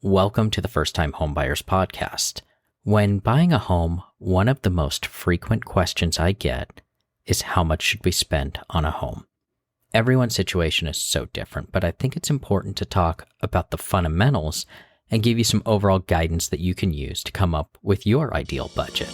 Welcome to the First Time Homebuyers Podcast. When buying a home, one of the most frequent questions I get is how much should we spend on a home? Everyone's situation is so different, but I think it's important to talk about the fundamentals and give you some overall guidance that you can use to come up with your ideal budget.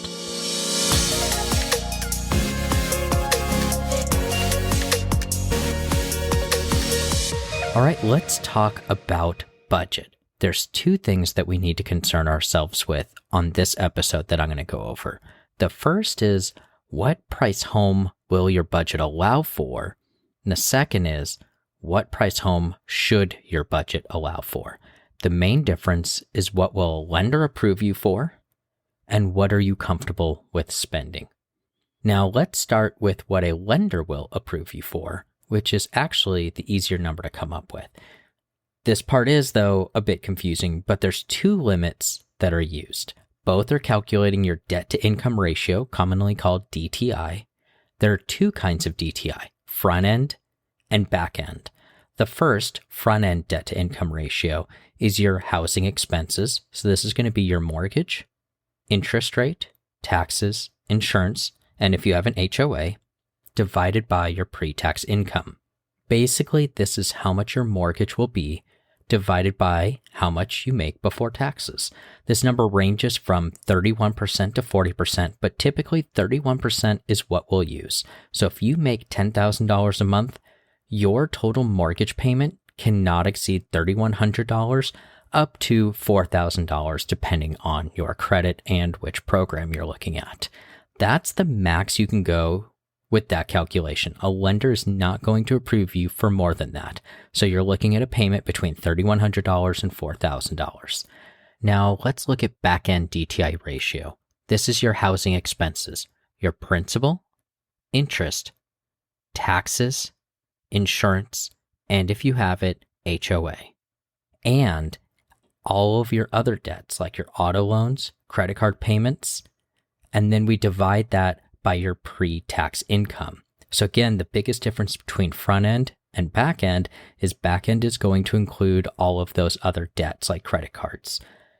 All right, let's talk about budget. There's two things that we need to concern ourselves with on this episode that I'm going to go over. The first is, what price home will your budget allow for? And the second is, what price home should your budget allow for? The main difference is what will a lender approve you for, and what are you comfortable with spending? Now let's start with what a lender will approve you for, which is actually the easier number to come up with. This part is, though, a bit confusing, but there's two limits that are used. Both are calculating your debt-to-income ratio, commonly called DTI. There are two kinds of DTI, front-end and back-end. The first, front-end debt-to-income ratio, is your housing expenses. So this is going to be your mortgage, interest rate, taxes, insurance, and if you have an HOA, divided by your pre-tax income. Basically, this is how much your mortgage will be divided by how much you make before taxes. This number ranges from 31% to 40%, but typically 31% is what we'll use. So if you make $10,000 a month, your total mortgage payment cannot exceed $3,100 up to $4,000 depending on your credit and which program you're looking at. That's the max you can go with that calculation. A lender is not going to approve you for more than that. So you're looking at a payment between $3,100 and $4,000. Now let's look at back-end DTI ratio. This is your housing expenses, your principal, interest, taxes, insurance, and if you have it, HOA, and all of your other debts like your auto loans, credit card payments, and then we divide that by your pre-tax income. So again, the biggest difference between front end and back end is going to include all of those other debts like credit cards.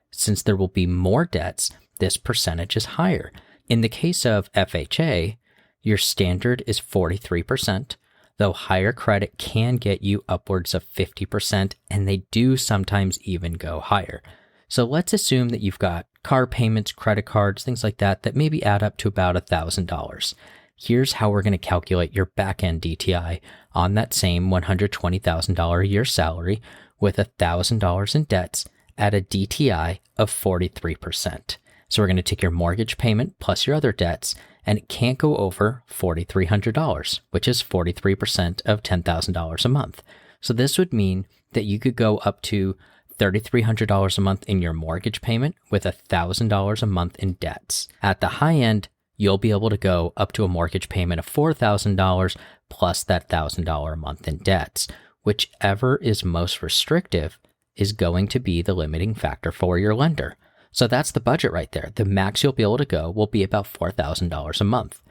Since there will be more debts, this percentage is higher. In the case of FHA, your standard is 43%, though higher credit can get you upwards of 50%, and they do sometimes even go higher. So let's assume that you've got car payments, credit cards, things like that maybe add up to about $1,000. Here's how we're going to calculate your back-end DTI on that same $120,000 a year salary with $1,000 in debts at a DTI of 43%. So we're going to take your mortgage payment plus your other debts, and it can't go over $4,300, which is 43% of $10,000 a month. So this would mean that you could go up to $3,300 a month in your mortgage payment with $1,000 a month in debts. At the high end, you'll be able to go up to a mortgage payment of $4,000 plus that $1,000 a month in debts. Whichever is most restrictive is going to be the limiting factor for your lender. So that's the budget right there. The max you'll be able to go will be about $4,000 a month.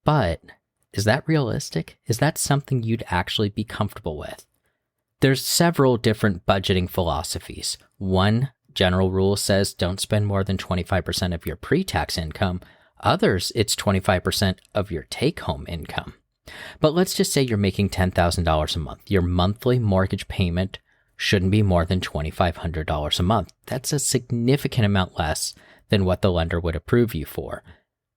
But is that realistic? Is that something you'd actually be comfortable with? There's several different budgeting philosophies. One general rule says don't spend more than 25% of your pre-tax income. Others, it's 25% of your take-home income. But let's just say you're making $10,000 a month. Your monthly mortgage payment shouldn't be more than $2,500 a month. That's a significant amount less than what the lender would approve you for.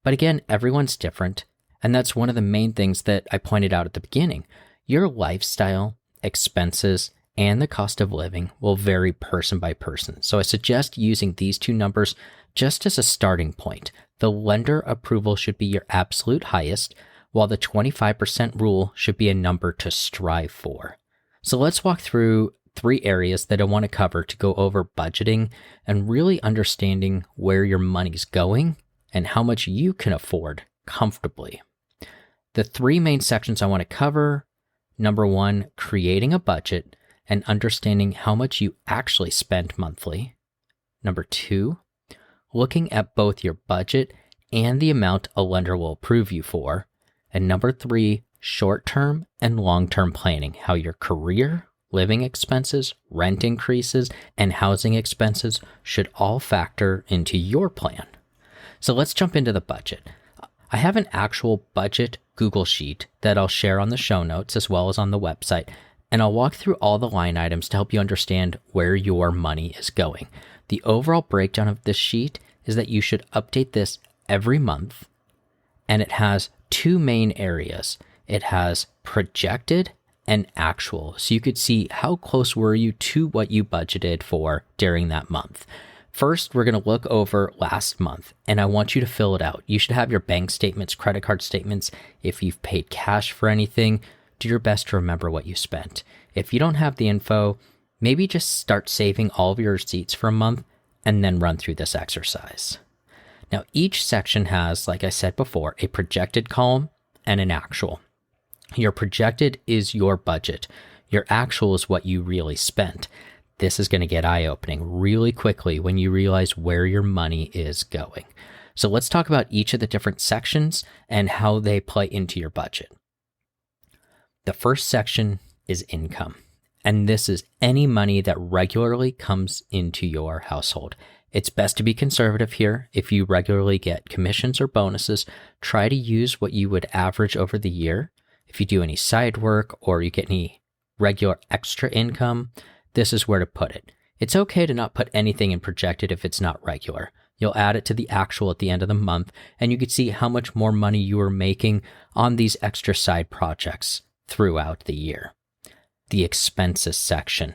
But again, everyone's different, and that's one of the main things that I pointed out at the beginning. Your lifestyle, expenses, and the cost of living will vary person by person. So I suggest using these two numbers just as a starting point. The lender approval should be your absolute highest, while the 25% rule should be a number to strive for. So let's walk through three areas that I want to cover to go over budgeting and really understanding where your money's going and how much you can afford comfortably. The three main sections I want to cover: number one, creating a budget and understanding how much you actually spend monthly. Number two, looking at both your budget and the amount a lender will approve you for. And number three, short-term and long-term planning, how your career living expenses, rent increases, and housing expenses should all factor into your plan. So let's jump into the budget. I have an actual budget Google Sheet that I'll share on the show notes as well as on the website, and I'll walk through all the line items to help you understand where your money is going. The overall breakdown of this sheet is that you should update this every month, and it has two main areas. It has projected and actual, so you could see how close were you to what you budgeted for during that month. First, we're going to look over last month, and I want you to fill it out. You should have your bank statements, credit card statements. If you've paid cash for anything, do your best to remember what you spent. If you don't have the info, maybe just start saving all of your receipts for a month and then run through this exercise. Now, each section has, like I said before, a projected column and an actual. Your projected is your budget. Your actual is what you really spent. This is going to get eye-opening really quickly when you realize where your money is going. So let's talk about each of the different sections and how they play into your budget. The first section is income, and this is any money that regularly comes into your household. It's best to be conservative here. If you regularly get commissions or bonuses, try to use what you would average over the year. If you do any side work or you get any regular extra income, this is where to put it. It's okay to not put anything in projected if it's not regular. You'll add it to the actual at the end of the month, and you can see how much more money you are making on these extra side projects throughout the year. The expenses section.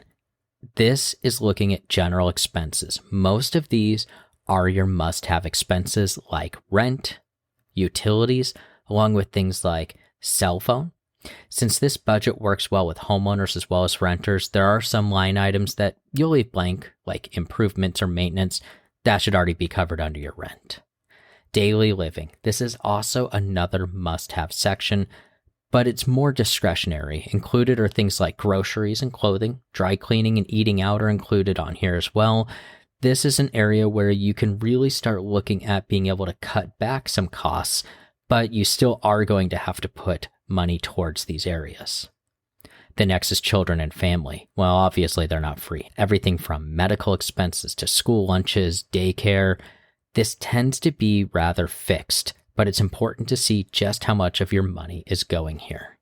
This is looking at general expenses. Most of these are your must-have expenses like rent, utilities, along with things like cell phone. Since this budget works well with homeowners as well as renters, there are some line items that you'll leave blank, like improvements or maintenance. That should already be covered under your rent. Daily living. This is also another must-have section, but it's more discretionary. Included are things like groceries and clothing. Dry cleaning and eating out are included on here as well. This is an area where you can really start looking at being able to cut back some costs, but you still are going to have to put money towards these areas. The next is children and family. Well, obviously they're not free. Everything from medical expenses to school lunches, daycare. This tends to be rather fixed, but it's important to see just how much of your money is going here.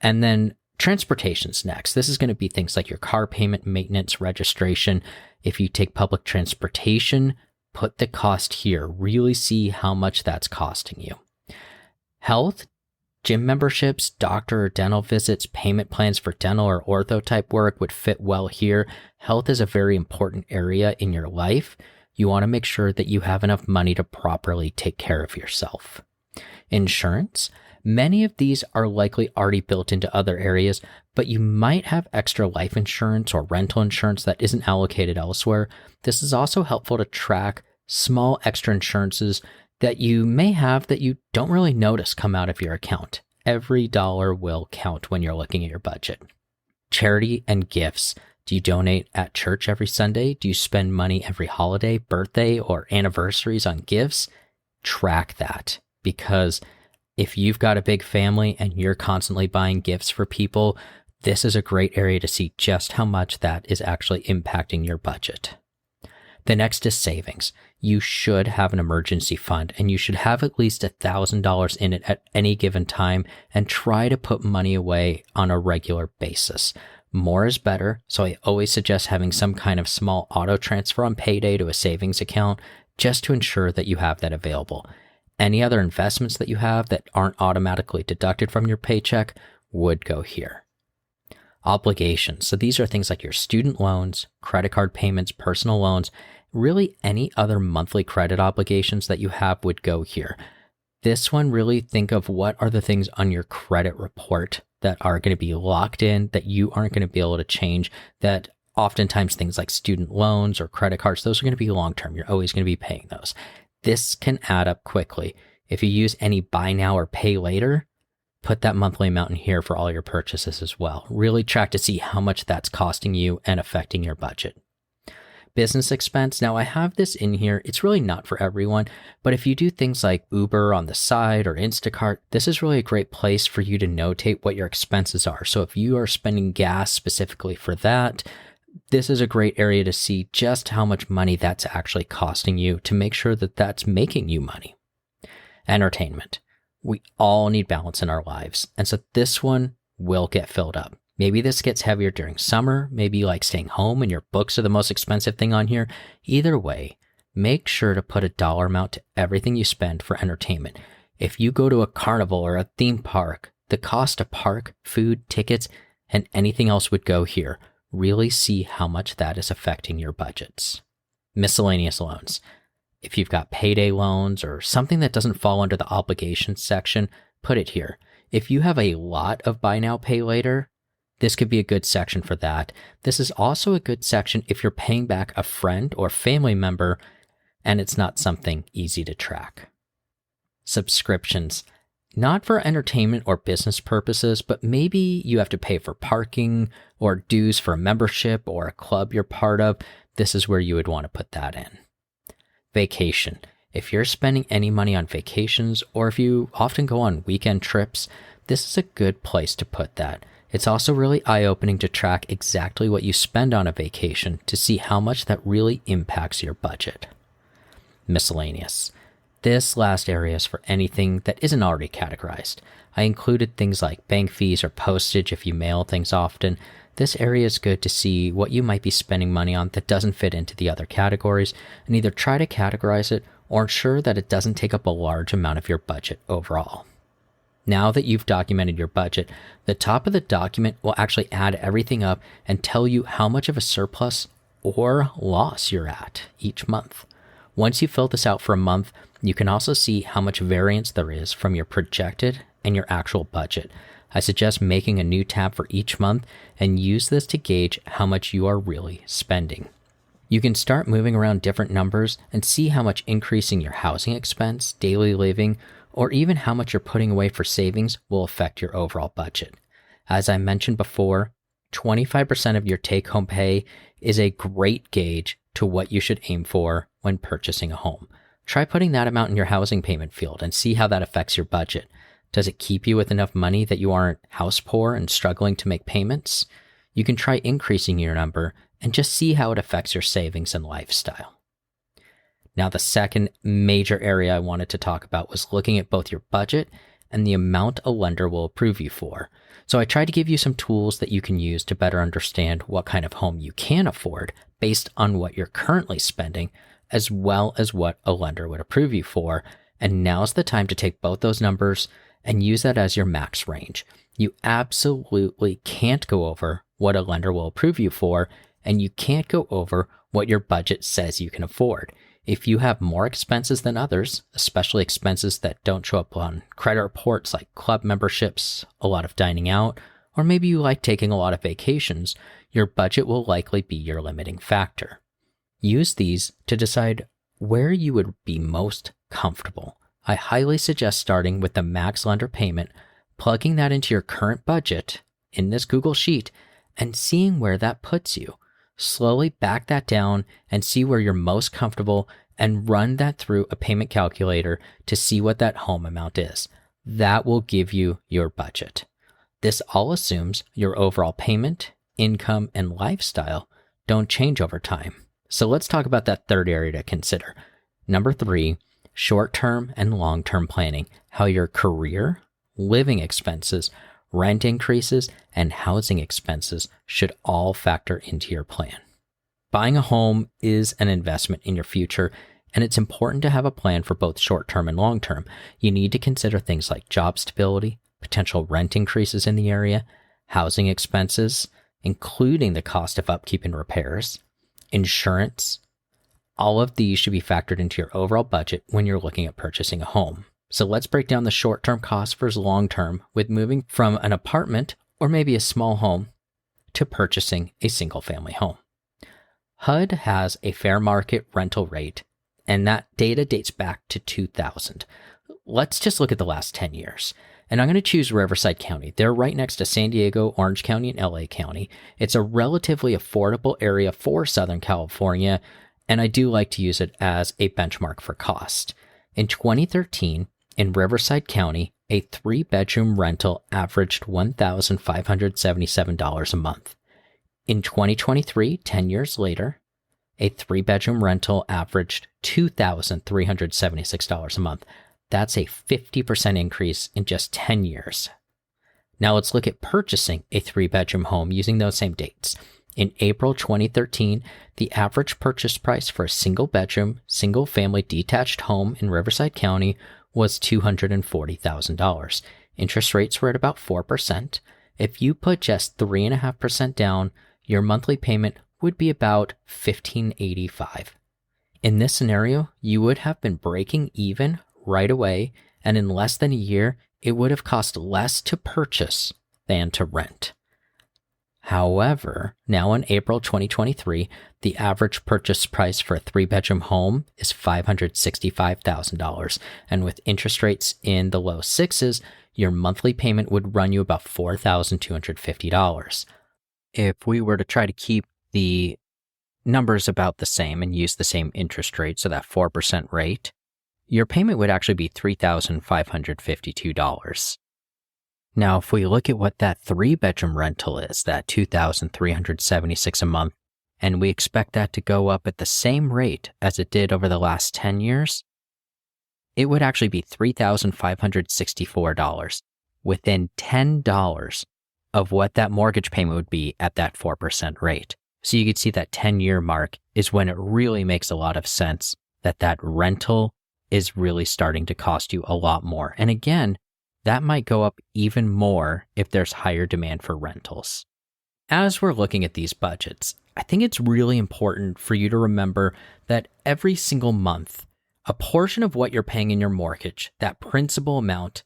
And then transportation's next. This is going to be things like your car payment, maintenance, registration. If you take public transportation, put the cost here. Really see how much that's costing you. Health, gym memberships, doctor or dental visits, payment plans for dental or ortho type work would fit well here. Health is a very important area in your life. You want to make sure that you have enough money to properly take care of yourself. Insurance, many of these are likely already built into other areas, but you might have extra life insurance or rental insurance that isn't allocated elsewhere. This is also helpful to track small extra insurances that you may have that you don't really notice come out of your account. Every dollar will count when you're looking at your budget. Charity and gifts. Do you donate at church every Sunday? Do you spend money every holiday, birthday, or anniversaries on gifts? Track that, because if you've got a big family and you're constantly buying gifts for people, this is a great area to see just how much that is actually impacting your budget. The next is savings. You should have an emergency fund, and you should have at least $1,000 in it at any given time, and try to put money away on a regular basis. More is better, so I always suggest having some kind of small auto transfer on payday to a savings account just to ensure that you have that available. Any other investments that you have that aren't automatically deducted from your paycheck would go here. Obligations. So these are things like your student loans, credit card payments, personal loans, really any other monthly credit obligations that you have would go here. This one, really think of what are the things on your credit report that are going to be locked in, that you aren't going to be able to change, that oftentimes things like student loans or credit cards, those are going to be long-term. You're always going to be paying those. This can add up quickly. If you use any buy now or pay later, put that monthly amount in here for all your purchases as well. Really track to see how much that's costing you and affecting your budget. Business expense. Now I have this in here. It's really not for everyone, but if you do things like Uber on the side or Instacart, this is really a great place for you to notate what your expenses are. So if you are spending gas specifically for that, this is a great area to see just how much money that's actually costing you to make sure that that's making you money. Entertainment. We all need balance in our lives, and so this one will get filled up. Maybe this gets heavier during summer. Maybe you like staying home and your books are the most expensive thing on here. Either way, make sure to put a dollar amount to everything you spend for entertainment. If you go to a carnival or a theme park, the cost of park, food, tickets, and anything else would go here. Really see how much that is affecting your budgets. Miscellaneous loans. If you've got payday loans or something that doesn't fall under the obligations section, put it here. If you have a lot of buy now, pay later, this could be a good section for that. This is also a good section if you're paying back a friend or family member and it's not something easy to track. Subscriptions. Not for entertainment or business purposes, but maybe you have to pay for parking or dues for a membership or a club you're part of. This is where you would want to put that in. Vacation. If you're spending any money on vacations or if you often go on weekend trips, this is a good place to put that. It's also really eye-opening to track exactly what you spend on a vacation to see how much that really impacts your budget. Miscellaneous. This last area is for anything that isn't already categorized. I included things like bank fees or postage if you mail things often. This area is good to see what you might be spending money on that doesn't fit into the other categories and either try to categorize it or ensure that it doesn't take up a large amount of your budget overall. Now that you've documented your budget, the top of the document will actually add everything up and tell you how much of a surplus or loss you're at each month. Once you fill this out for a month, you can also see how much variance there is from your projected and your actual budget. I suggest making a new tab for each month and use this to gauge how much you are really spending. You can start moving around different numbers and see how much increasing your housing expense, daily living, or even how much you're putting away for savings will affect your overall budget. As I mentioned before, 25% of your take-home pay is a great gauge to what you should aim for when purchasing a home. Try putting that amount in your housing payment field and see how that affects your budget. Does it keep you with enough money that you aren't house poor and struggling to make payments? You can try increasing your number and just see how it affects your savings and lifestyle. Now, the second major area I wanted to talk about was looking at both your budget and the amount a lender will approve you for. So I tried to give you some tools that you can use to better understand what kind of home you can afford based on what you're currently spending, as well as what a lender would approve you for. And now's the time to take both those numbers and use that as your max range. You absolutely can't go over what a lender will approve you for, and you can't go over what your budget says you can afford. If you have more expenses than others, especially expenses that don't show up on credit reports like club memberships, a lot of dining out, or maybe you like taking a lot of vacations, your budget will likely be your limiting factor. Use these to decide where you would be most comfortable. I highly suggest starting with the max lender payment, plugging that into your current budget in this Google Sheet, and seeing where that puts you. Slowly back that down and see where you're most comfortable and run that through a payment calculator to see what that home amount is. That will give you your budget. This all assumes your overall payment, income, and lifestyle don't change over time. So let's talk about that third area to consider. Number 3, short-term and long-term planning, how your career, living expenses, rent increases, and housing expenses should all factor into your plan. Buying a home is an investment in your future, and it's important to have a plan for both short-term and long-term. You need to consider things like job stability, potential rent increases in the area, housing expenses, including the cost of upkeep and repairs, insurance. All of these should be factored into your overall budget when you're looking at purchasing a home. So let's break down the short-term costs versus long-term with moving from an apartment or maybe a small home to purchasing a single-family home. HUD has a fair market rental rate, and that data dates back to 2000. Let's just look at the last 10 years. And I'm going to choose Riverside County. They're right next to San Diego, Orange County, and LA County. It's a relatively affordable area for Southern California, and I do like to use it as a benchmark for cost. In 2013, in Riverside County, a 3-bedroom rental averaged $1,577 a month. In 2023, 10 years later, a 3-bedroom rental averaged $2,376 a month. That's a 50% increase in just 10 years. Now let's look at purchasing a 3-bedroom home using those same dates. In April 2013, the average purchase price for a single-bedroom, single-family detached home in Riverside County was $240,000. Interest rates were at about 4%. If you put just 3.5% down, your monthly payment would be about $1,585. In this scenario, you would have been breaking even right away, and in less than a year, it would have cost less to purchase than to rent. However, now in April 2023, the average purchase price for a 3-bedroom home is $565,000, and with interest rates in the low sixes, your monthly payment would run you about $4,250. If we were to try to keep the numbers about the same and use the same interest rate, so that 4% rate, your payment would actually be $3,552. Now, if we look at what that 3-bedroom rental is, that $2,376 a month, and we expect that to go up at the same rate as it did over the last 10 years, it would actually be $3,564, within $10 of what that mortgage payment would be at that 4% rate. So you could see that 10-year mark is when it really makes a lot of sense that that rental is really starting to cost you a lot more. And again, that might go up even more if there's higher demand for rentals. As we're looking at these budgets, I think it's really important for you to remember that every single month, a portion of what you're paying in your mortgage, that principal amount,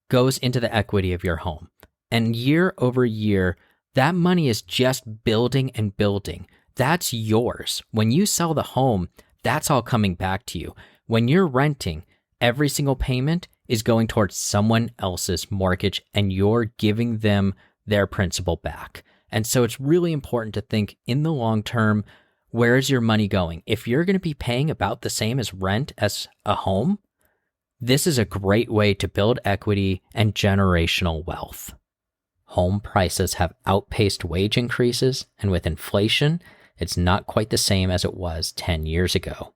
goes into the equity of your home. And year over year, that money is just building and building. That's yours. When you sell the home, that's all coming back to you. When you're renting, every single payment is going towards someone else's mortgage, and you're giving them their principal back. And so it's really important to think in the long term, where is your money going? If you're going to be paying about the same as rent as a home, this is a great way to build equity and generational wealth. Home prices have outpaced wage increases, and with inflation, it's not quite the same as it was 10 years ago.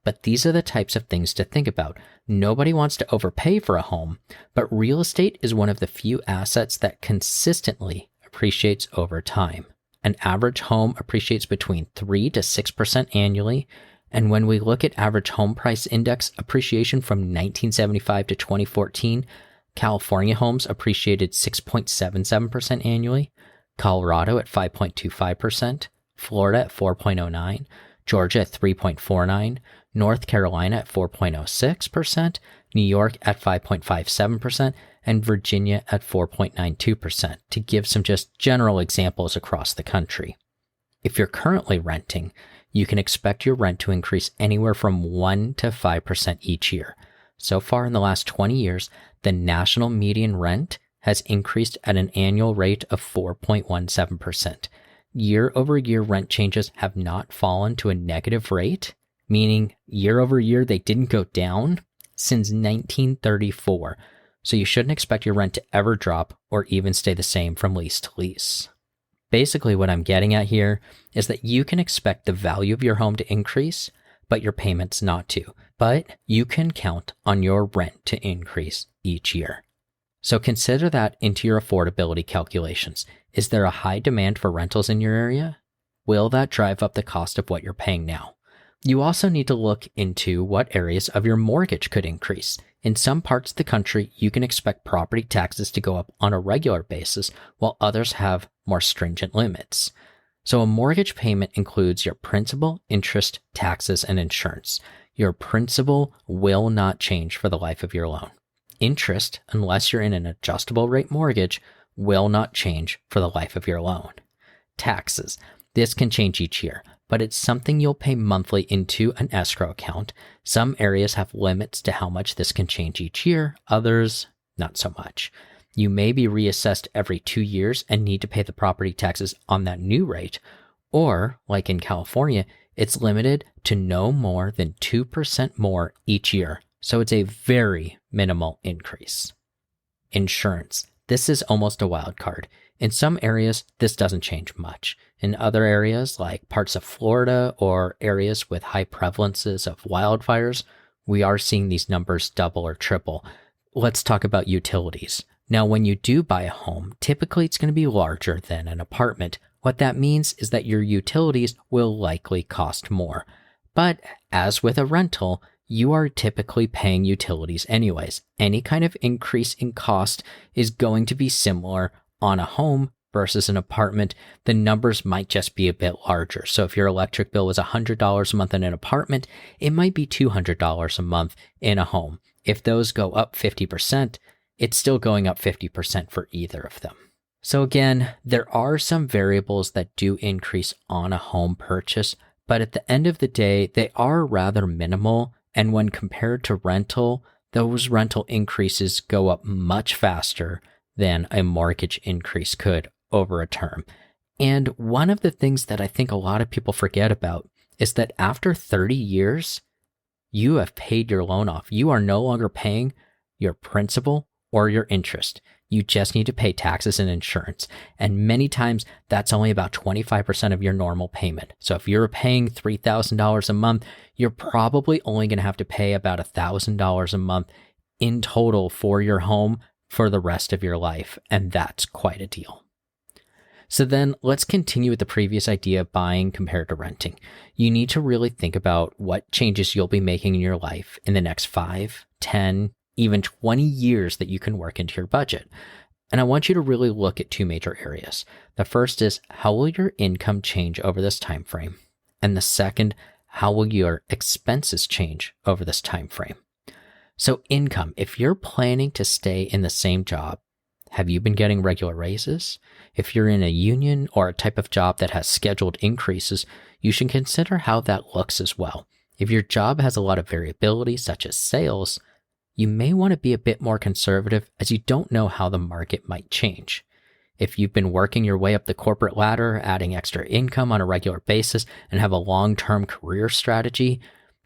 But these are the types of things to think about. Nobody wants to overpay for a home, but real estate is one of the few assets that consistently appreciates over time. An average home appreciates between 3 to 6% annually, and when we look at average home price index appreciation from 1975 to 2014, California homes appreciated 6.77% annually, Colorado at 5.25%, Florida at 4.09%, Georgia at 3.49%, North Carolina at 4.06%, New York at 5.57%, and Virginia at 4.92%, to give some just general examples across the country. If you're currently renting, you can expect your rent to increase anywhere from 1 to 5% each year. So far in the last 20 years, the national median rent has increased at an annual rate of 4.17%. Year-over-year rent changes have not fallen to a negative rate, meaning year-over-year they didn't go down since 1934. So you shouldn't expect your rent to ever drop or even stay the same from lease to lease. Basically, what I'm getting at here is that you can expect the value of your home to increase, but your payments not to. But you can count on your rent to increase each year. So consider that into your affordability calculations. Is there a high demand for rentals in your area? Will that drive up the cost of what you're paying now? You also need to look into what areas of your mortgage could increase. In some parts of the country, you can expect property taxes to go up on a regular basis, while others have more stringent limits. So a mortgage payment includes your principal, interest, taxes, and insurance. Your principal will not change for the life of your loan. Interest, unless you're in an adjustable rate mortgage, will not change for the life of your loan. Taxes. This can change each year, but it's something you'll pay monthly into an escrow account. Some areas have limits to how much this can change each year, others not so much. You may be reassessed every 2 years and need to pay the property taxes on that new rate. Or, like in California, it's limited to no more than 2% more each year. So it's a very minimal increase. Insurance. This is almost a wild card. In some areas, this doesn't change much. In other areas, like parts of Florida or areas with high prevalences of wildfires, we are seeing these numbers double or triple. Let's talk about utilities. Now, when you do buy a home, typically it's going to be larger than an apartment. What that means is that your utilities will likely cost more. But as with a rental, you are typically paying utilities anyways. Any kind of increase in cost is going to be similar on a home versus an apartment. The numbers might just be a bit larger. So if your electric bill was $100 a month in an apartment, it might be $200 a month in a home. If those go up 50%, it's still going up 50% for either of them. So again, there are some variables that do increase on a home purchase, but at the end of the day, they are rather minimal. And when compared to rental, those rental increases go up much faster than a mortgage increase could over a term. And one of the things that I think a lot of people forget about is that after 30 years, you have paid your loan off. You are no longer paying your principal or your interest. You just need to pay taxes and insurance. And many times that's only about 25% of your normal payment. So if you're paying $3,000 a month, you're probably only going to have to pay about $1,000 a month in total for your home for the rest of your life. And that's quite a deal. So then let's continue with the previous idea of buying compared to renting. You need to really think about what changes you'll be making in your life in the next 5, 10, even 20 years that you can work into your budget. And I want you to really look at two major areas. The first is, how will your income change over this time frame? And the second, how will your expenses change over this time frame? So income, if you're planning to stay in the same job, have you been getting regular raises? If you're in a union or a type of job that has scheduled increases, you should consider how that looks as well. If your job has a lot of variability, such as sales, you may want to be a bit more conservative as you don't know how the market might change. If you've been working your way up the corporate ladder, adding extra income on a regular basis, and have a long-term career strategy,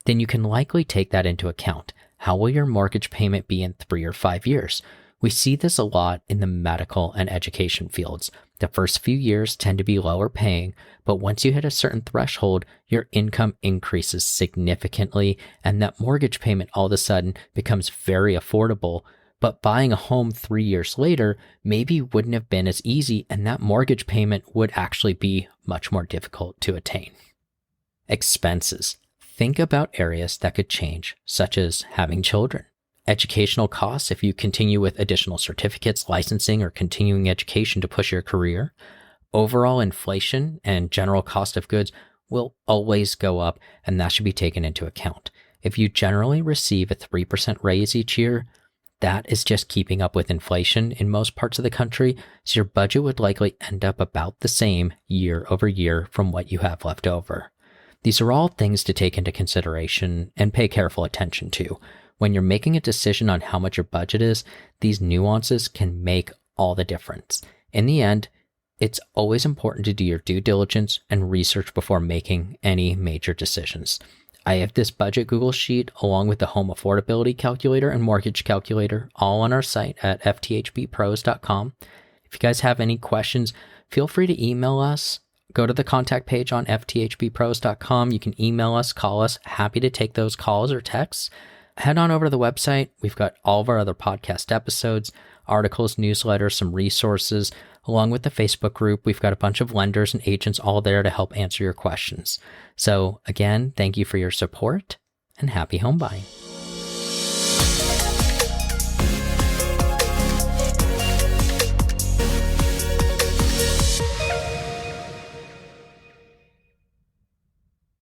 then you can likely take that into account. How will your mortgage payment be in 3 or 5 years? We see this a lot in the medical and education fields. The first few years tend to be lower paying, but once you hit a certain threshold, your income increases significantly, and that mortgage payment all of a sudden becomes very affordable. But buying a home 3 years later maybe wouldn't have been as easy, and that mortgage payment would actually be much more difficult to attain. Expenses. Think about areas that could change, such as having children. Educational costs if you continue with additional certificates, licensing, or continuing education to push your career. Overall inflation and general cost of goods will always go up, and that should be taken into account. If you generally receive a 3% raise each year, that is just keeping up with inflation in most parts of the country, so your budget would likely end up about the same year over year from what you have left over. These are all things to take into consideration and pay careful attention to. When you're making a decision on how much your budget is, these nuances can make all the difference. In the end, it's always important to do your due diligence and research before making any major decisions. I have this budget Google sheet along with the home affordability calculator and mortgage calculator all on our site at fthbpros.com. If you guys have any questions, feel free to email us. Go to the contact page on fthbpros.com. You can email us, call us. Happy to take those calls or texts. Head on over to the website. We've got all of our other podcast episodes, articles, newsletters, some resources, along with the Facebook group. We've got a bunch of lenders and agents all there to help answer your questions. So again, thank you for your support and happy home buying.